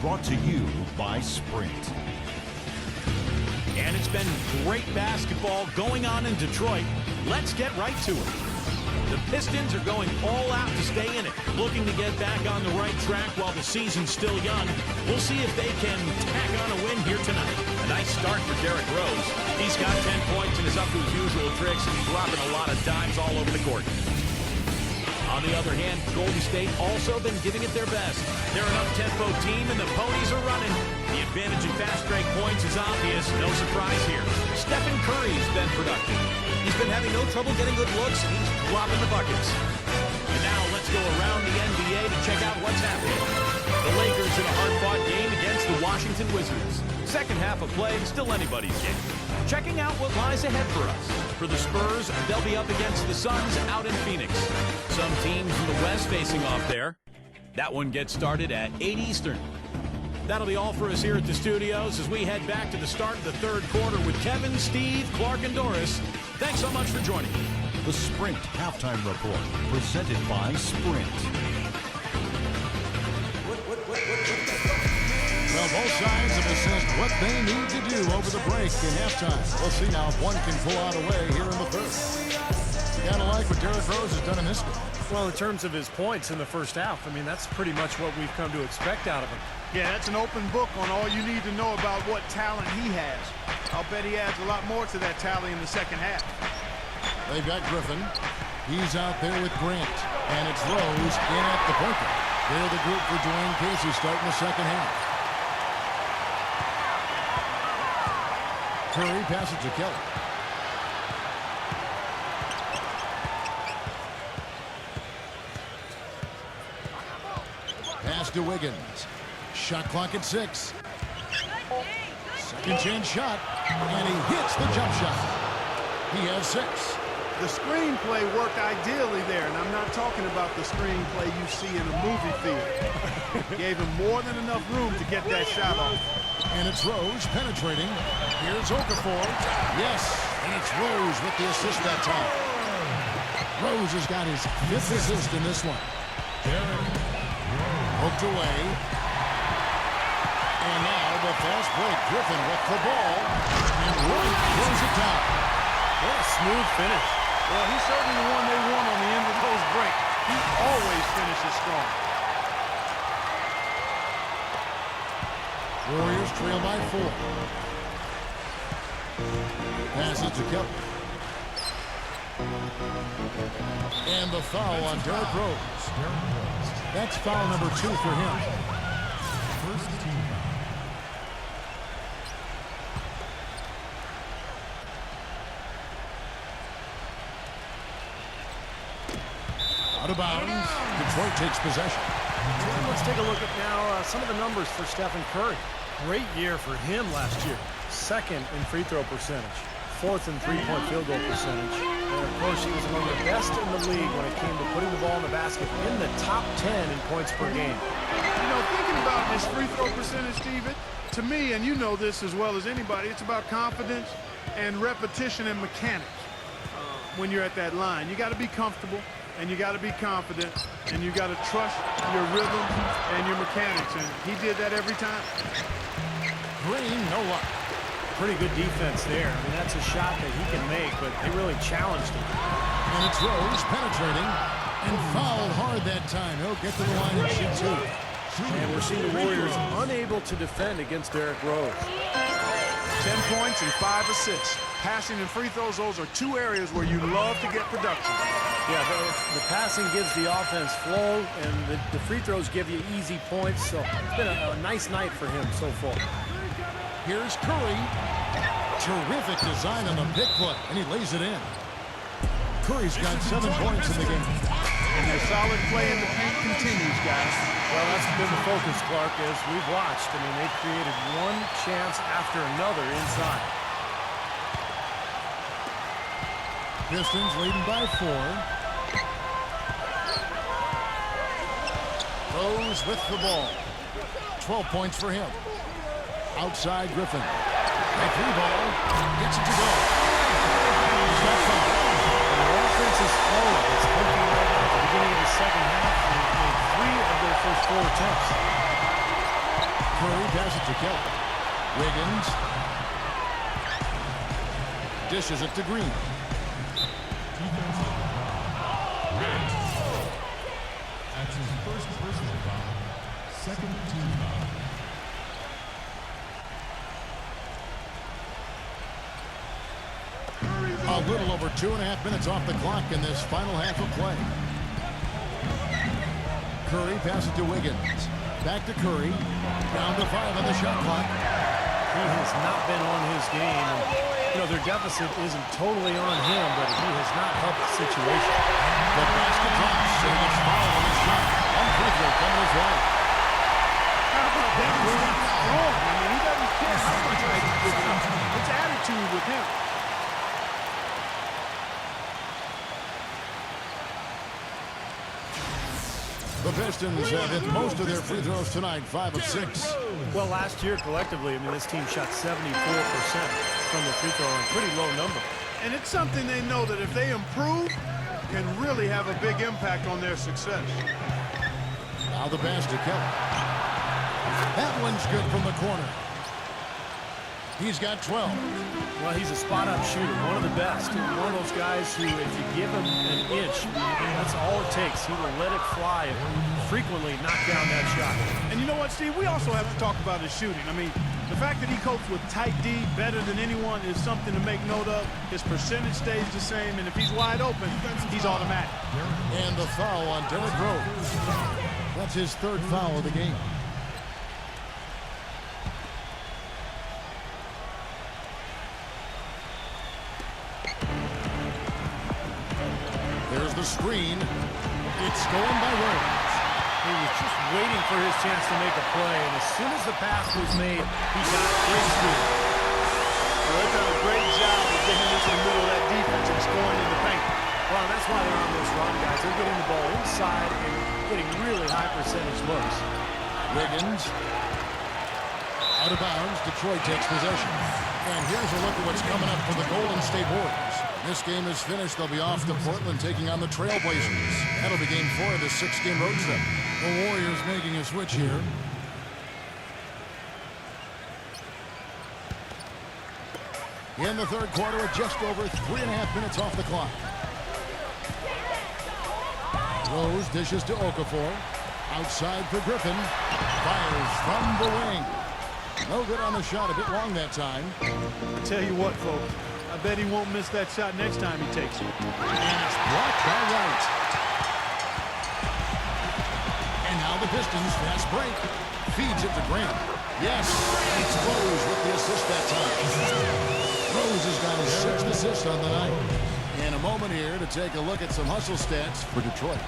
brought to you by Sprint. And it's been great basketball going on in Detroit. Let's get right to it. The Pistons are going all out to stay in it, looking to get back on the right track while the season's still young. We'll see if they can tack on a win here tonight. A nice start for Derrick Rose. He's got 10 points and is up to his usual tricks and dropping a lot of dimes all over the court. On the other hand, Golden State also been giving it their best. They're an up-tempo team, and the ponies are running. The advantage in fast break points is obvious. No surprise here. Stephen Curry's been productive. He's been having no trouble getting good looks, and he's dropping the buckets. And now let's go around the NBA to check out what's happening. The Lakers in a hard-fought game against the Washington Wizards. Second half of play, still anybody's game. Checking out what lies ahead for us. For the Spurs, they'll be up against the Suns out in Phoenix. Some teams in the West facing off there. That one gets started at 8 Eastern. That'll be all for us here at the studios as we head back to the start of the third quarter with Kevin, Steve, Clark, and Doris. Thanks so much for joining me. The Sprint Halftime Report, presented by Sprint. Well, both sides have assessed what they need to do over the break in halftime. We'll see now if one can pull out a way here in the third. You gotta like what Derrick Rose has done in this game. Well, in terms of his points in the first half, I mean, that's pretty much what we've come to expect out of him. Yeah, that's an open book on all you need to know about what talent he has. I'll bet he adds a lot more to that tally in the second half. They've got Griffin. He's out there with Grant. And it's Rose in at the point guard. They're the group for Dwayne Casey starting the second half. Curry passes to Kelly. Pass to Wiggins. Shot clock at 6. Second chance shot. And he hits the jump shot. He has 6. The screenplay worked ideally there, and I'm not talking about the screenplay you see in a movie theater. Gave him more than enough room to get that shot off. And it's Rose penetrating. Here's Okafor. Yes, and it's Rose with the assist that time. Rose has got his 5th assist in this one. Hooked away. And now the fast break. Griffin with the ball. And Wright throws it down. What a smooth finish. Well, he's certainly the one they want on the end of those breaks. He always finishes strong. Warriors trail by 4. Passes to Kelly. And the foul on Derrick Rose. That's foul number 2 for him. First team. Out of bounds. Detroit takes possession. Let's take a look at now some of the numbers for Stephen Curry. Great year for him last year. 2nd in free throw percentage. 4th in three-point field goal percentage. And of course, he was among the best in the league when it came to putting the ball in the basket, in the top 10 in points per game. You know, thinking about his free throw percentage, Steven, to me, and you know this as well as anybody, it's about confidence and repetition and mechanics. When you're at that line, you got to be comfortable, and you got to be confident, and you got to trust your rhythm and your mechanics, and he did that every time. Green, no luck. Pretty good defense there. I mean, that's a shot that he can make, but they really challenged him. And it's Rose penetrating and fouled hard that time. He'll get to the line and shoot 2. And we're seeing the Warriors unable to defend against Derrick Rose. 10 points and 5 assists. Passing and free throws, those are 2 areas where you love to get production. Yeah, the passing gives the offense flow, and the free throws give you easy points. So it's been a nice night for him so far. Here's Curry. Terrific design on the pick foot, and he lays it in. Curry's got 7 points in the game. And their solid play in the paint continues, guys. Well, that's been the focus, Clark, as we've watched. I mean, they've created one chance after another inside. Pistons leading by 4. Rose with the ball. 12 points for him. Outside Griffin. A 3 ball. Gets it to go. He's got fouled. The offense is flowing. It's looking right now at the beginning of the second half. And they've made 3 of their first 4 attempts. Curry passes to Kelly. Wiggins. Dishes it to Green. That's his first personal foul. Second team foul. A little over 2.5 minutes off the clock in this final half of play. Curry passes to Wiggins. Back to Curry. Down to 5 on the shot clock. He has not been on his game. And, you know, their deficit isn't totally on him, but he has not helped the situation. The basket drops, and it's fouled on his shot. One free throw coming his way. How about that? Wrong. I mean, he doesn't care how much height he's giving up. It's attitude with him. The Pistons have hit most of their free throws tonight, 5 of 6. Well, last year, collectively, I mean, this team shot 74% from the free throw line. Pretty low number. And it's something they know that if they improve, can really have a big impact on their success. Now the pass to Kelly. That one's good from the corner. He's got 12. Well, he's a spot-up shooter, one of the best. One of those guys who, if you give him an inch, that's all it takes. He will let it fly and frequently knock down that shot. And you know what, Steve? We also have to talk about his shooting. I mean, the fact that he copes with tight D better than anyone is something to make note of. His percentage stays the same, and if he's wide open, he's automatic. And the foul on Derrick Rose. That's his third foul of the game. There's the screen. It's going by Rose. He was just waiting for his chance to make a play, and as soon as the pass was made, he got great speed. Well, they've done a great job of getting into the middle of that defense and scoring in the paint. Well, that's why they're on this run, guys. They're getting the ball inside and getting really high percentage looks. Wiggins. Out of bounds. Detroit takes possession. And here's a look at what's coming up for the Golden State Warriors. This game is finished. They'll be off to Portland taking on the Trailblazers. That'll be game 4 of the 6-game road trip. The Warriors making a switch here. In the third quarter, with just over 3.5 minutes off the clock. Rose dishes to Okafor. Outside for Griffin. Fires from the wing. No good on the shot. A bit long that time. I tell you what, folks. I bet he won't miss that shot next time he takes it. And it's blocked by White. And now the Pistons fast break. Feeds it to Grant. Yes, it's Rose with the assist that time. Rose has got his 6th assist on the night. And a moment here to take a look at some hustle stats for Detroit.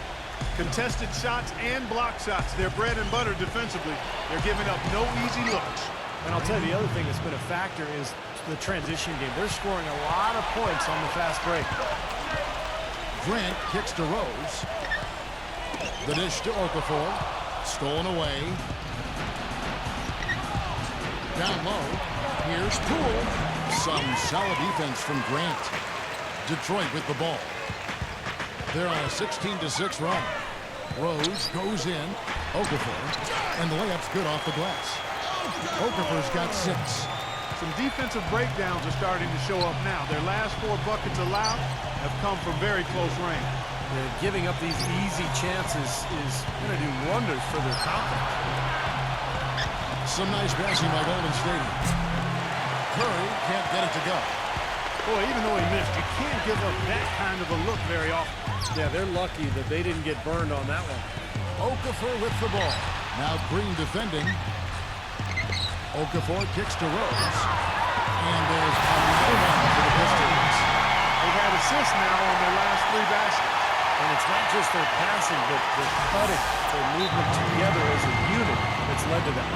Contested shots and block shots. They're bread and butter defensively. They're giving up no easy looks. And I'll tell you, the other thing that's been a factor is the transition game. They're scoring a lot of points on the fast break. Grant kicks to Rose. The dish to Okafor. Stolen away. Down low. Here's Poole. Some solid defense from Grant. Detroit with the ball. They're on a 16-6 run. Rose goes in. Okafor. And the layup's good off the glass. Okafor's got 6. Some defensive breakdowns are starting to show up now. Their last 4 buckets allowed have come from very close range. Giving up these easy chances is going to do wonders for their confidence. Some nice passing by Golden State. Curry can't get it to go. Boy, even though he missed, you can't give up that kind of a look very often. Yeah, they're lucky that they didn't get burned on that one. Okafor with the ball. Now Green defending. Okafor kicks to Rose. And there's another one for the Pistons. They've had assists now on their last 3 baskets. And it's not just their passing, but their cutting, their movement together as a unit that's led to that.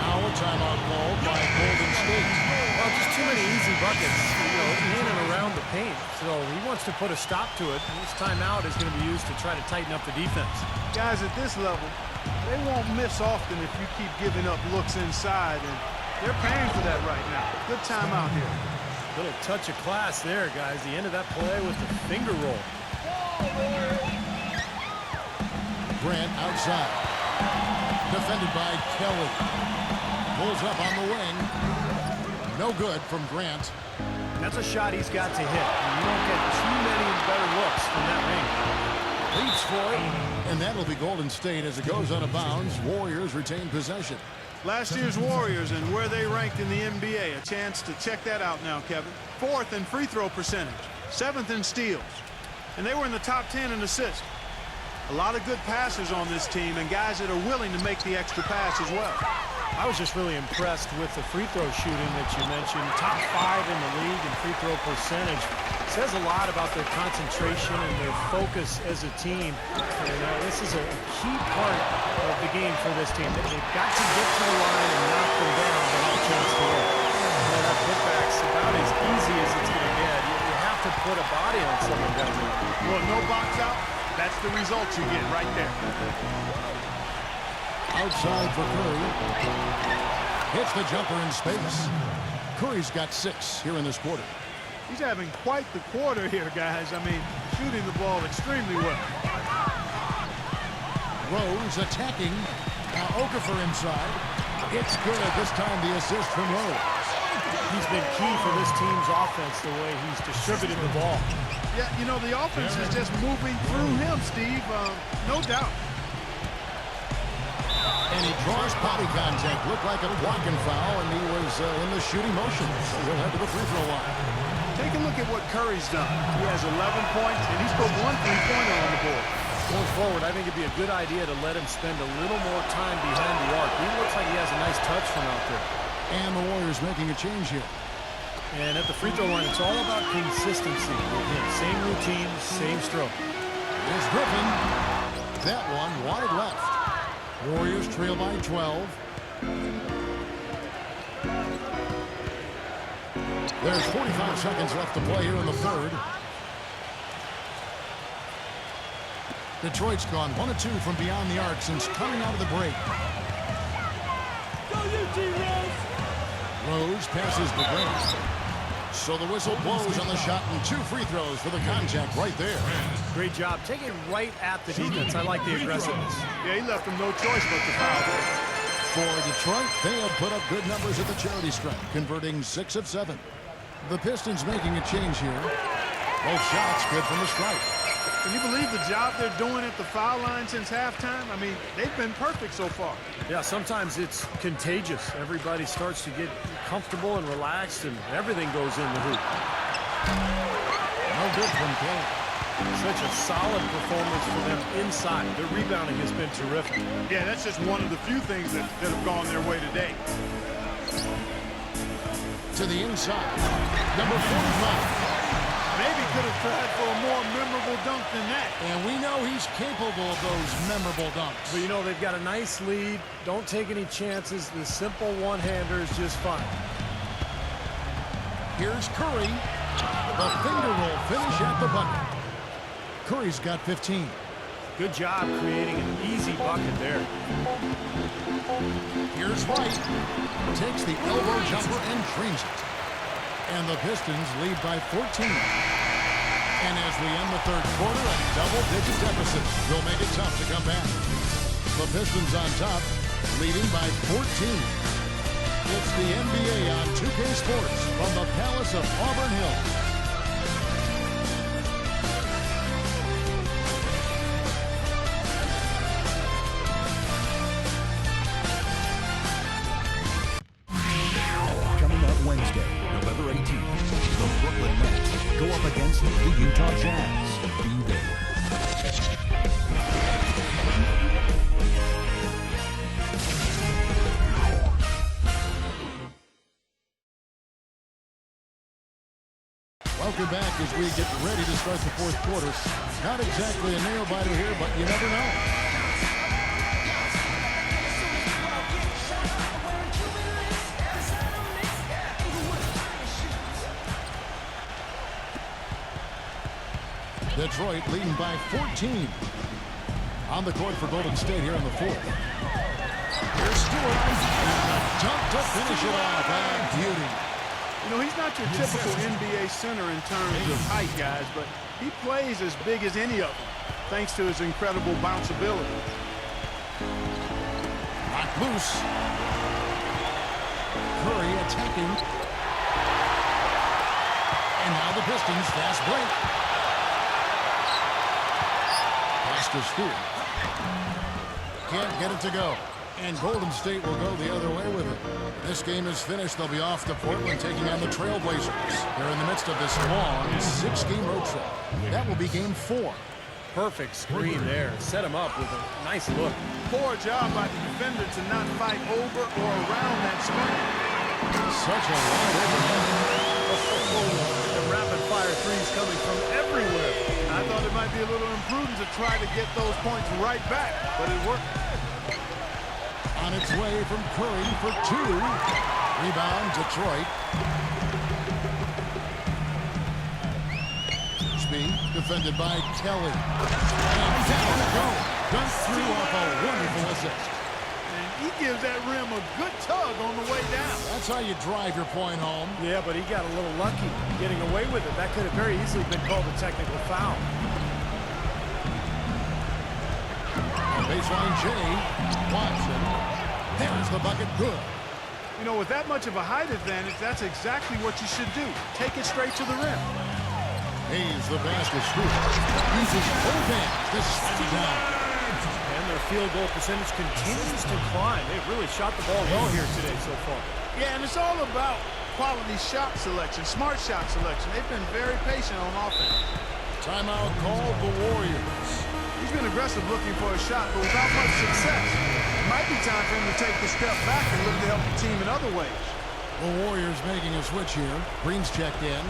Now a timeout called by Golden State. Well, just too many easy buckets, you know, in and around the paint. So he wants to put a stop to it. And this timeout is going to be used to try to tighten up the defense. Guys at this level, they won't miss often if you keep giving up looks inside, and they're paying for that right now. Good timeout here. Little touch of class there, guys. The end of that play with the finger roll. Grant outside. Defended by Kelly. Pulls up on the wing. No good from Grant. That's a shot he's got to hit. And you don't get too many better looks from that range. Leaps for it. And that'll be Golden State as it goes out of bounds. Warriors retain possession. Last year's Warriors and where they ranked in the NBA. A chance to check that out now, Kevin. 4th in free throw percentage. 7th in steals. And they were in the top 10 in assists. A lot of good passers on this team and guys that are willing to make the extra pass as well. I was just really impressed with the free throw shooting that you mentioned. Top 5 in the league in free throw percentage. Says a lot about their concentration and their focus as a team. And this is a key part of the game for this team. They've got to get to the line and knock them down to have a chance to win. That putback's about as easy as it's going to get. You have to put a body on someone down there. Well, no box out. That's the result you get right there. Outside for Curry. Hits the jumper in space. Curry's got 6 here in this quarter. He's having quite the quarter here, guys. I mean, shooting the ball extremely well. Rose attacking. Now Okafor inside. It's good at this time, the assist from Rose. He's been key for this team's offense, the way he's distributed the ball. Yeah, you know, the offense is just moving through him, Steve. No doubt. And he draws body contact. Looked like a blocking foul, and he was in the shooting motion. So he'll head to the free throw line. Take a look at what Curry's done. He has 11 points, and he's put 1 3-pointer on the board. Going forward, I think it'd be a good idea to let him spend a little more time behind the arc. He looks like he has a nice touch from out there. And the Warriors making a change here. And at the free throw line, it's all about consistency. Again, same routine, same stroke. It's Griffin. That one wide left. Warriors trail by 12. There's 45 seconds left to play here in the third. Detroit's gone 1 of 2 from beyond the arc since coming out of the break. Rose passes the Grant. So the whistle blows on the shot and 2 free throws for the contact right there. Great job. Take it right at the defense. I like the aggressiveness. Yeah, he left him no choice but to foul there. For Detroit, they have put up good numbers at the charity stripe, converting 6 of 7. The Pistons making a change here. Both shots good from the stripe. Can you believe the job they're doing at the foul line since halftime? I mean, they've been perfect so far. Yeah, sometimes it's contagious. Everybody starts to get comfortable and relaxed, and everything goes in the hoop. No good from Kelly. Such a solid performance for them inside. Their rebounding has been terrific. Yeah, that's just one of the few things that have gone their way today. To the inside. Number 45. Maybe could have tried for a more memorable dunk than that. And we know he's capable of those memorable dunks. But, you know, they've got a nice lead. Don't take any chances. The simple one-hander is just fine. Here's Curry. The finger roll finish at the bucket. Curry's got 15. Good job creating an easy bucket there. Here's White. Takes the elbow jumper and drains it. And the Pistons lead by 14. And as we end the third quarter, a double-digit deficit will make it tough to come back. The Pistons on top, leading by 14. It's the NBA on 2K Sports from the Palace of Auburn Hills. Wednesday, November 18th, the Brooklyn Nets go up against the Utah Jazz. Be there. Welcome back as we get ready to start the fourth quarter. Not exactly a nail-biter here, but you never know. Detroit leading by 14. On the court for Golden State here in the fourth. Here's Stewart. Dunk to finish it off. And beauty. You know, he's not your typical NBA center in terms of height, guys, but he plays as big as any of them, thanks to his incredible bounce ability. Knocked loose. attacking. And now the Pistons fast break. Pass to Stewart. Can't get it to go. And Golden State will go the other way with it. This game is finished. They'll be off to Portland taking on the Trailblazers. They're in the midst of this long 6-game road trip. That will be game 4. Perfect screen there. Set him up with a nice look. Poor job by the defender to not fight over or around that screen. Such a wide open The rapid-fire threes coming from everywhere. I thought it might be a little imprudent to try to get those points right back, but it worked. on its way from Curry for 2. Rebound, Detroit. Speed, defended by Kelly. And down to go. Dunked through off a wonderful assist. And he gives that rim a good tug on the way down. That's how you drive your point home. Yeah, but he got a little lucky getting away with it. That could have very easily been called a technical foul. Baseline J. Watson. There's the bucket. Good. You know, with that much of a height advantage, that's exactly what you should do. Take it straight to the rim. Hayes, the basket shooter. Uses both hands to slap it down. And their field goal percentage continues to climb. They've really shot the ball well here today so far. Yeah, and it's all about quality shot selection, smart shot selection. They've been very patient on offense. Timeout called the Warriors. He's been aggressive looking for a shot, but without much success. It might be time for him to take the step back and look to help the team in other ways. The Warriors making a switch here. Green's checked in.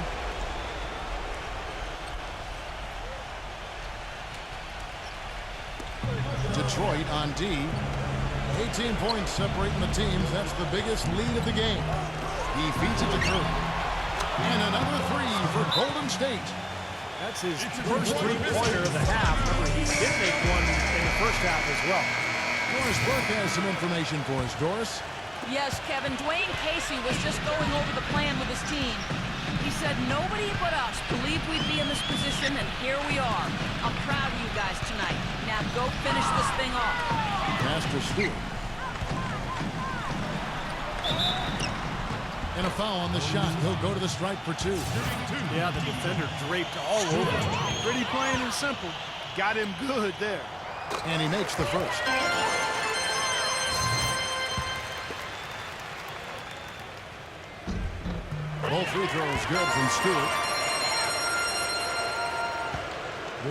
Detroit on D. 18 points separating the teams. That's the biggest lead of the game. He feeds it to Curry. And another 3 for Golden State. That's his first three-pointer of the half. Remember, he did make one in the first half as well. Doris Burke has some information for us. Doris? Yes, Kevin. Dwayne Casey was just going over the plan with his team. He said nobody but us believed we'd be in this position, and here we are. I'm proud of you guys tonight. Now go finish this thing off. Master Stewart. And a foul on the shot. He'll go to the stripe for 2. Yeah, the defender draped all over him. Pretty plain and simple. Got him good there. And he makes the first. Both free throws good from Stewart.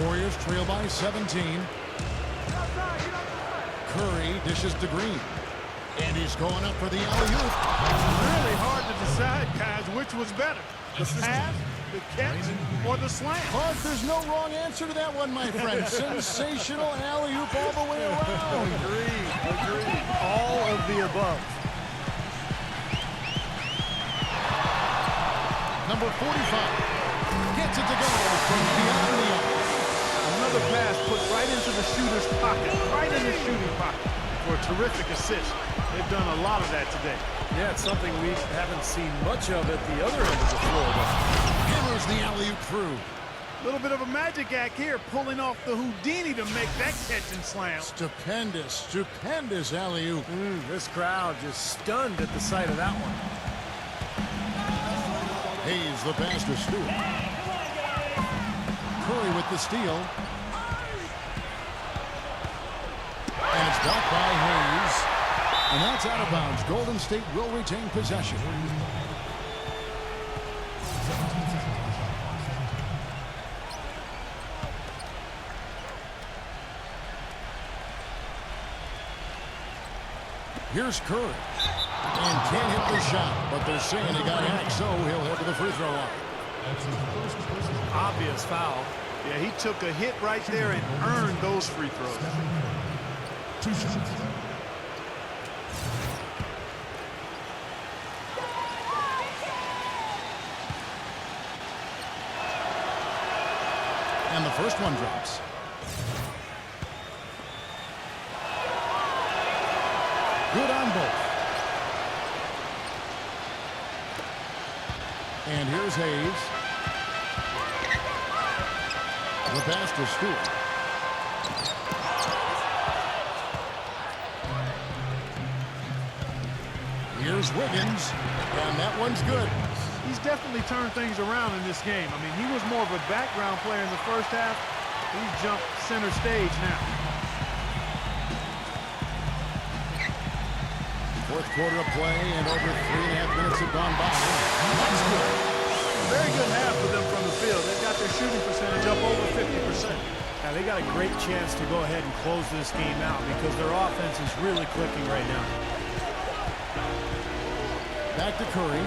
Warriors trail by 17. Curry dishes to Green. And he's going up for the alley-oop. Really hard to decide, guys, which was better. The pass, the catch, or the slam. Clark, there's no wrong answer to that one, my friend. Sensational alley-oop all the way around. Agreed. All of the above. Number 45 gets it to go from beyond the arc. Another pass put right into the shooter's pocket, right in the shooting pocket for a terrific assist. They've done a lot of that today. Yeah, it's something we haven't seen much of at the other end of the floor, though. Hammers the alley-oop through. A little bit of a magic act here, pulling off the Houdini to make that catch and slam. Stupendous alley-oop. This crowd just stunned at the sight of that one. Hayes the pass to Stewart. Curry with the steal. And it's blocked by Hayes. And that's out of bounds. Golden State will retain possession. Here's Curry. And can't hit the shot, but they're saying he got hacked, so he'll head to the free throw line. Obvious foul. Yeah, he took a hit right there and earned those free throws. 2 shots. And the first one drops. Good on both. And here's Hayes. The pass to Stewart. Here's Wiggins, and that one's good. He's definitely turned things around in this game. I mean, he was more of a background player in the first half. He's jumped center stage now. Fourth quarter of play, and over 3.5 minutes have gone by. That's good. Very good half for them from the field. They've got their shooting percentage up over 50%. Now, they got a great chance to go ahead and close this game out because their offense is really clicking right now. Back to Curry.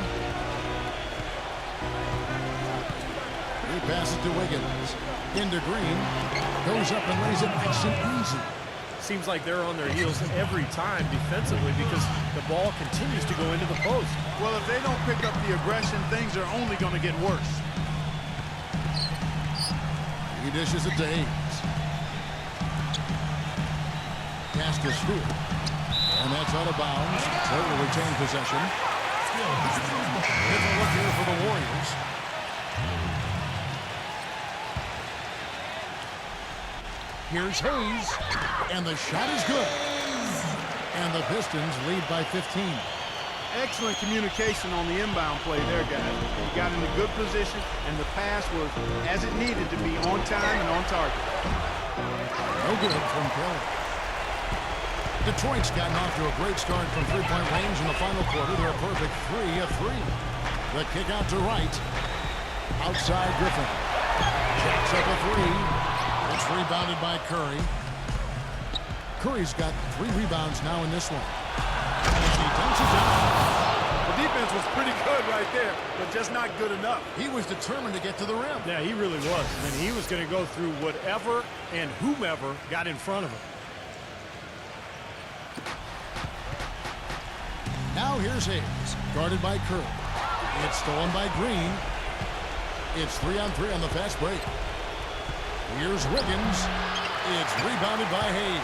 He passes to Wiggins. Into Green. Goes up and lays it nice and easy. Seems like they're on their heels every time defensively because the ball continues to go into the post. Well, if they don't pick up the aggression, things are only going to get worse. He dishes it to Hayes. Pass to Stewart. And that's out of bounds. They will retain possession. Different look here for the Warriors. Here's Hayes. And the shot is good. And the Pistons lead by 15. Excellent communication on the inbound play there, guys. He got in a good position, and the pass was as it needed to be, on time and on target. No good from Kelly. Detroit's gotten off to a great start from three-point range in the final quarter. They're a perfect 3 of 3. The kick out to right. Outside Griffin. Jacks up a 3. It's rebounded by Curry. Curry's got 3 rebounds now in this one. And he dunks it down. The defense was pretty good right there, but just not good enough. He was determined to get to the rim. Yeah, he really was. I mean, he was going to go through whatever and whomever got in front of him. Now here's Hayes, guarded by Curry. It's stolen by Green. It's 3-on-3 on the fast break. Here's Wiggins. It's rebounded by Hayes.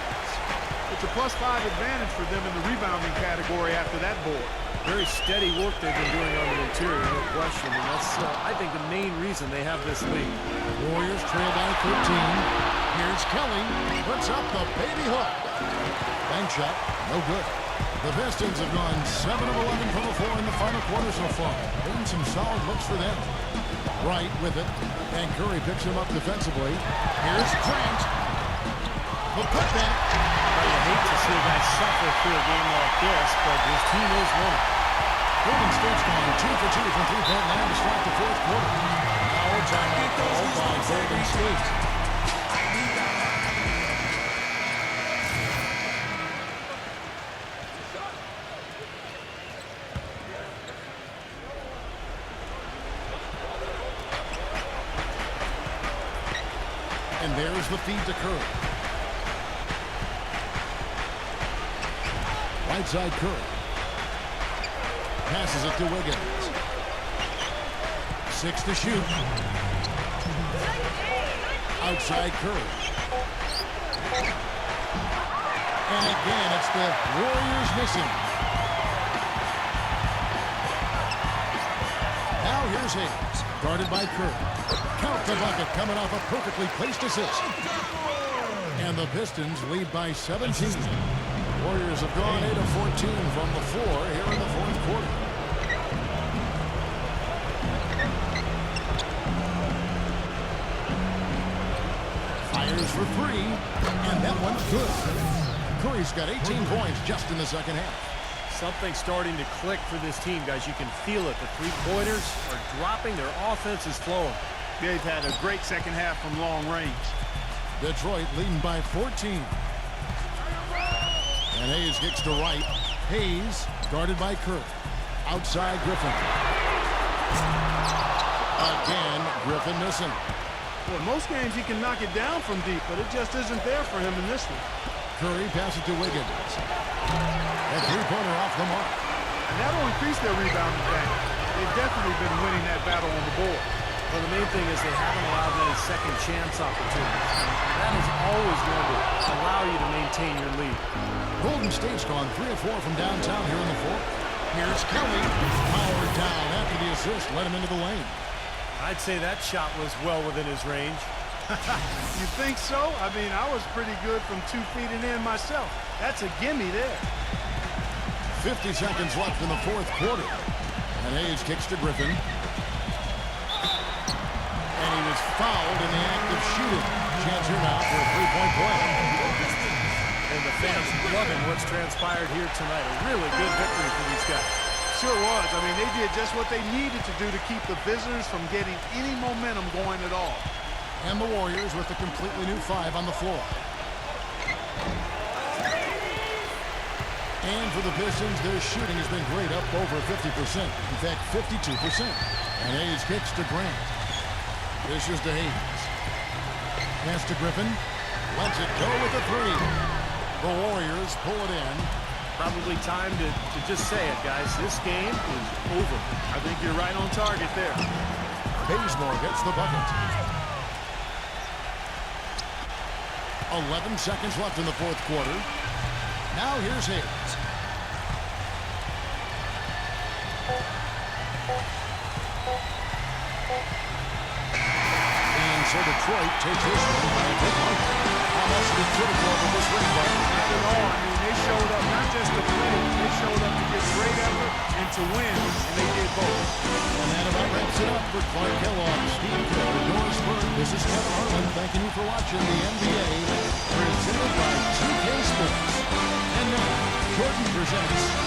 It's a +5 advantage for them in the rebounding category after that board. Very steady work they've been doing on the interior, no question. And that's, I think, the main reason they have this lead. Warriors trail by 13. Here's Kelly. Puts up the baby hook. Bank shot. No good. The Pistons have gone 7 of 11 from the floor in the final quarter so far. Been some solid looks for them. Wright with it. And Curry picks him up defensively. Here's Grant. The putback. You hate to see a guy suffer through a game like this, but his team is winning. Golden State's gone 2 for 2 from three-point line to start the fourth quarter. Now a timeout called by Golden State. And there's the feed to Curry. Right side Curry. Passes it to Wiggins. 6 to shoot. Outside Curry. And again, it's the Warriors missing. Now here's Hayes, guarded by Curry. Count the bucket coming off a perfectly placed assist. And the Pistons lead by 17. Warriors have gone 8 of 14 from the floor here in the fourth quarter. Fires for 3, and that one's good. Curry's got 18 points just in the second half. Something's starting to click for this team, guys. You can feel it. The three-pointers are dropping. Their offense is flowing. They've had a great second half from long range. Detroit leading by 14. And Hayes kicks to right. Hayes guarded by Curry. Outside Griffin. Again, Griffin missing. Well, most games he can knock it down from deep, but it just isn't there for him in this one. Curry passes to Wiggins. A three-pointer off the mark. And that'll increase their rebounding advantage. They've definitely been winning that battle on the board. Well, the main thing is they haven't allowed many second chance opportunities. That is always going to allow you to maintain your lead. Golden State's gone 3 of 4 from downtown here in the fourth. Here's Kelly. Powered down after the assist. Let him into the lane. I'd say that shot was well within his range. You think so? I mean, I was pretty good from 2 feet and in myself. That's a gimme there. 50 seconds left in the fourth quarter. And Hayes kicks to Griffin. And he was fouled in the act of shooting. Chance here now for a three-point play. And the fans loving what's transpired here tonight. A really good victory for these guys. Sure was. I mean, they did just what they needed to do to keep the visitors from getting any momentum going at all. And the Warriors with a completely new 5 on the floor. And for the Pistons, their shooting has been great, up over 50%. In fact, 52%. And Hayes kicks to Grant. Dishes to Hayes. Pass to Griffin. Lets it go with the 3. The Warriors pull it in. Probably time to just say it, guys. This game is over. I think you're right on target there. Bazemore gets the bucket. 11 seconds left in the fourth quarter. Now here's Hayes. And so Detroit takes this one by a big mark. How much did critical of this win, but Not at all. I mean, they showed up not just to play, they showed up to give great effort and to win, and they did both. And that about wraps it up for Clark Kellogg, Steve Kerr, Doris Burke. This is Kevin Harlan thanking you for watching the NBA presented by 2K Sports. And now, Jordan presents